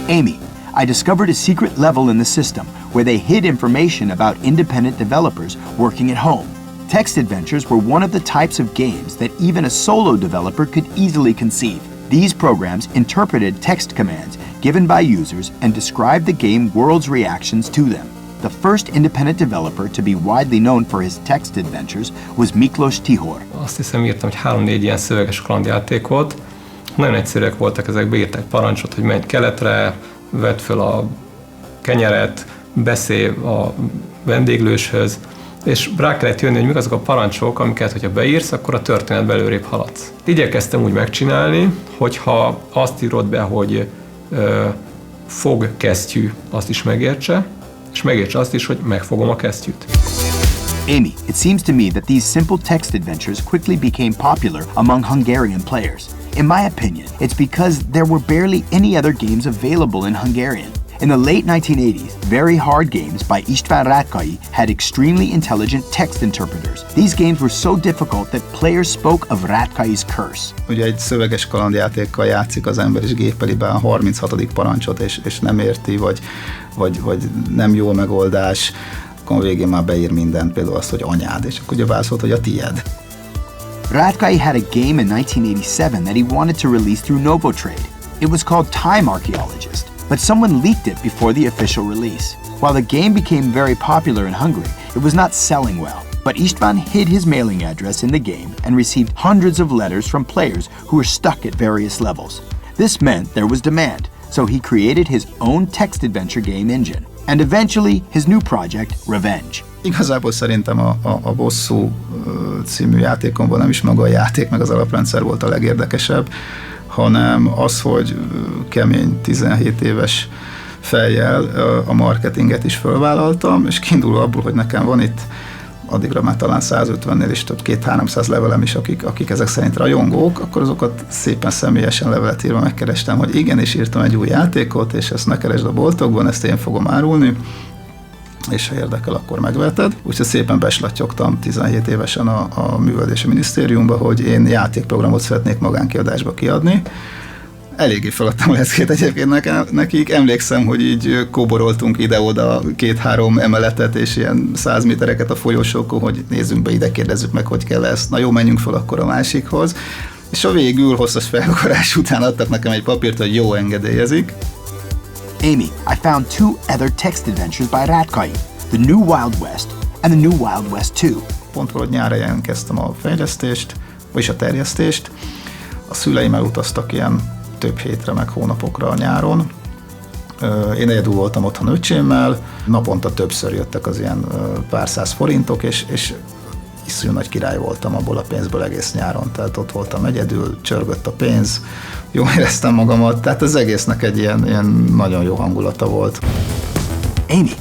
Amy, I discovered a secret level in the system where they hid information about independent developers working at home. Text adventures were one of the types of games that even a solo developer could easily conceive. These programs interpreted text commands given by users and described the game world's reactions to them. The first independent developer to be widely known for his text adventures was Miklós Tihor. Azt hiszem írtam, hogy 3-4 ilyen szöveges kalandjáték volt. Nagyon egyszerűek voltak ezek, beírták parancsot, hogy menj keletre, vedd föl a kenyeret, beszélj a vendéglőshöz, és rá kellett jönni, hogy mik azok a parancsok, amiket, hogyha beírsz, akkor a történetbe előrébb haladsz. Igyekeztem úgy megcsinálni, hogyha azt írod be, hogy fog kesztyű, azt is megértse, és megértse azt is, hogy megfogom a kesztyűt. Amy, it seems to me that these simple text adventures quickly became popular among Hungarian players. In my opinion, it's because there were barely any other games available in Hungarian. In the late 1980s, very hard games by István Rátkay had extremely intelligent text interpreters. These games were so difficult that players spoke of Rátkay's curse. Ugye egy szöveges kalandjátékkal játszik az ember, és géppeli be a 36. parancsot, és nem érti, vagy nem jó megoldás, akkor a végén már beír mindent, például azt, hogy anyád, és akkor ugye válaszolt, hogy a tied. Rátkay had a game in 1987 that he wanted to release through Novotrade. It was called Time Archaeologist, but someone leaked it before the official release. While the game became very popular in Hungary, it was not selling well. But István hid his mailing address in the game and received hundreds of letters from players who were stuck at various levels. This meant there was demand, so he created his own text adventure game engine, and eventually his new project, Revenge. Igazából szerintem a Bosszú című játékomban nem is maga a játék, meg az alaprendszer volt a legérdekesebb, hanem az, hogy kemény 17 éves fejjel a marketinget is fölvállaltam, és kiindulva abból, hogy nekem van itt addigra már talán 150-nél is több, 200-300 levelem is, akik ezek szerint rajongók, akkor azokat szépen személyesen levelet írva megkerestem, hogy igenis írtam egy új játékot, és ezt ne keresd a boltokban, ezt én fogom árulni, és ha érdekel, akkor megveted. Úgyhogy szépen beslattyogtam 17 évesen a Művelődési Minisztériumba, hogy én játékprogramot szeretnék magánkiadásba kiadni. Eléggé feladtam a leckét egyébként nekik. Emlékszem, hogy így kóboroltunk ide-oda 2-3 emeletet és ilyen 100 métereket a folyosókon, hogy nézzünk be ide, kérdezzük meg, hogy kell ezt. Na jó, menjünk fel akkor a másikhoz. És a végül hosszas felkarás után adtak nekem egy papírt, hogy jó, engedélyezik. Amy, I found 2 other text adventures by Rátkay, The New Wild West and The New Wild West 2. Pont valahogy nyáron kezdtem a fejlesztést, vagyis a terjesztést. A szüleim elutaztak ilyen több hétre, meg hónapokra a nyáron. Én egyedül voltam otthon öcsémmel, naponta többször jöttek az ilyen pár száz forintok, és iszonyú nagy király voltam abból a pénzből egész nyáron, tehát ott voltam egyedül, csörgött a pénz, jól éreztem magamat, tehát az egésznek egy ilyen nagyon jó hangulata volt. Amy,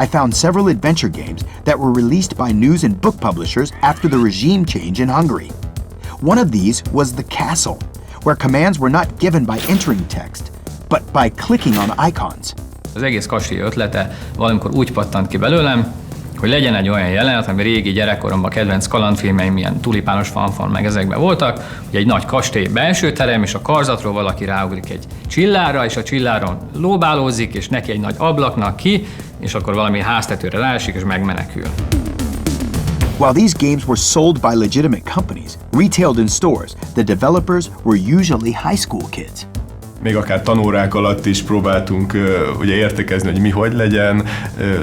I found several adventure games that were released by news and book publishers after the regime change in Hungary. One of these was The Castle, where commands were not given by entering text, but by clicking on icons. Az egész kastély ötlete valamikor úgy pattant ki belőlem, hogy legyen egy olyan jelenet, ami régi gyerekkoromban kedvenc kalandfilmeim, ilyen tulipános fanfan meg ezekben voltak, hogy egy nagy kastély belső terem, és a karzatról valaki ráugrik egy csillára, és a csilláron lóbálózik, és neki egy nagy ablaknak ki, és akkor valami háztetőre ráesik, és megmenekül. While these games were sold by legitimate companies, retailed in stores, the developers were usually high school kids. Még akár tanórák alatt is próbáltunk ugye értekezni, hogy mi hogy legyen.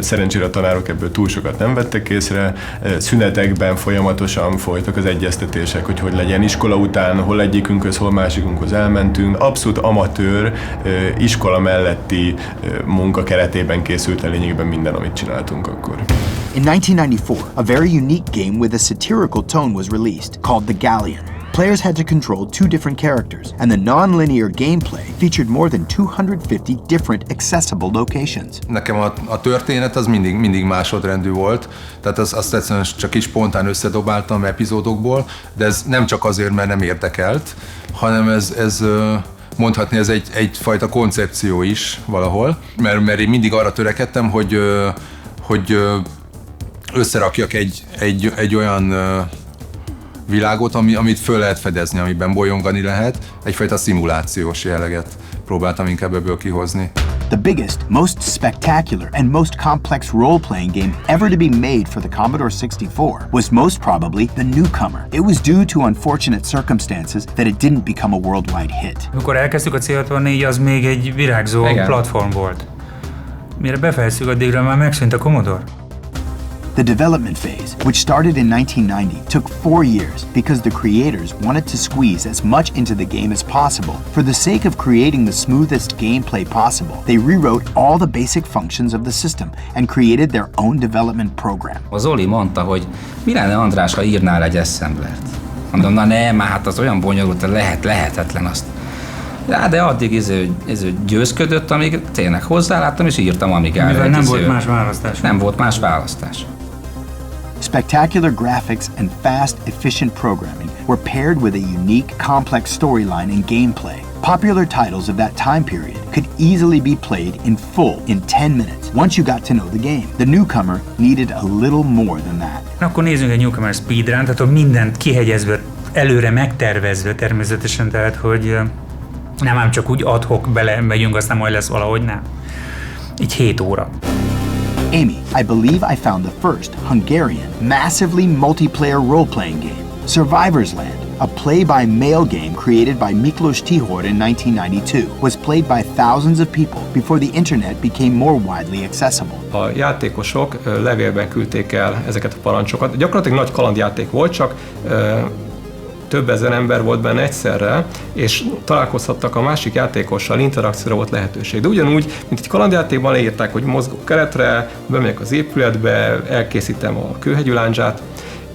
Szerencsére a tanárok ebből túl sokat nem vettek észre. Szünetekben folyamatosan folytak az egyeztetések, hogy legyen iskola után, hol egyikünkhöz, hol másikunkhoz elmentünk. Abszolút amatőr, iskola melletti munka keretében készült el lényegében minden, amit csináltunk akkor. In 1994, a very unique game with a satirical tone was released, called The Galleon. Players had to control 2 different characters, and the non-linear gameplay featured more than 250 different accessible locations. Nekem a történet az mindig másodrendű volt, tehát azt egyszerűen csak is spontán összedobáltam epizódokból, de ez nem csak azért, mert nem érdekelt, hanem ez mondhatni, ez egyfajta koncepció is valahol, mert én mindig arra törekedtem, hogy összerakjak egy olyan világot, amit föl lehet fedezni, amiben bolyongani lehet, egyfajta szimulációs jelleget próbáltam inkább ebből kihozni. The biggest, most spectacular, and most complex role-playing game ever to be made for the Commodore 64 was most probably The Newcomer. It was due to unfortunate circumstances that it didn't become a worldwide hit. Amikor elkezdtük a C64, az még egy virágzó platform volt. Mire befejeztük, addigra már megszűnt a Commodore. The development phase, which started in 1990, took 4 years because the creators wanted to squeeze as much into the game as possible. For the sake of creating the smoothest gameplay possible, they rewrote all the basic functions of the system and created their own development program. Az Zoli mondta, hogy mi lenne, András, ha írnál egy assemblert. Mondom, na nem, hát az olyan bonyolult, lehetetlen azt. De addig győzködött, amíg tényleg hozzáláttam, és írtam, amíg elő. Mivel nem volt más választás. Nem volt más választás. Spectacular graphics and fast, efficient programming were paired with a unique, complex storyline and gameplay. Popular titles of that time period could easily be played in full in 10 minutes once you got to know the game. The Newcomer needed a little more than that. Akkor nézzünk egy Newcomer speedrun, tehát mindent kihegyezve, előre megtervezve természetesen, tehát hogy nem ám csak úgy ad hoc belemegyünk, aztán majd lesz valahogy, nem. Így 7 óra. Amy, I believe I found the first Hungarian, massively multiplayer role-playing game. Survivor's Land, a play-by-mail game created by Miklós Tihor in 1992, was played by thousands of people before the internet became more widely accessible. A játékosok levélben küldték el ezeket a parancsokat. Gyakorlatilag nagy kalandjáték volt, csak több ezer ember volt benne egyszerre, és találkozhattak a másik játékossal, interakcióra volt lehetőség. De ugyanúgy, mint egy kalandjátékban leírták, hogy mozgok keletre, bemegyek az épületbe, elkészítem a kőhegyű lándzsát,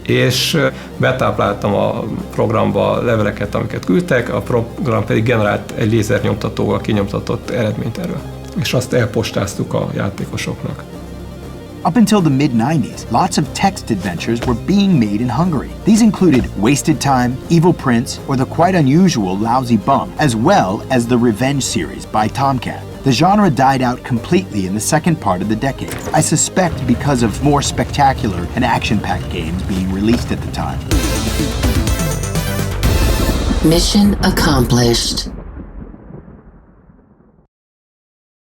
és betápláltam a programba leveleket, amiket küldtek, a program pedig generált egy lézernyomtatóval kinyomtatott eredményt erről. És azt elpostáztuk a játékosoknak. Up until the mid-90s, lots of text adventures were being made in Hungary. These included Wasted Time, Evil Prince, or the quite unusual Lousy Bum, as well as the Revenge series by Tomcat. The genre died out completely in the second part of the decade, I suspect because of more spectacular and action-packed games being released at the time. Mission accomplished.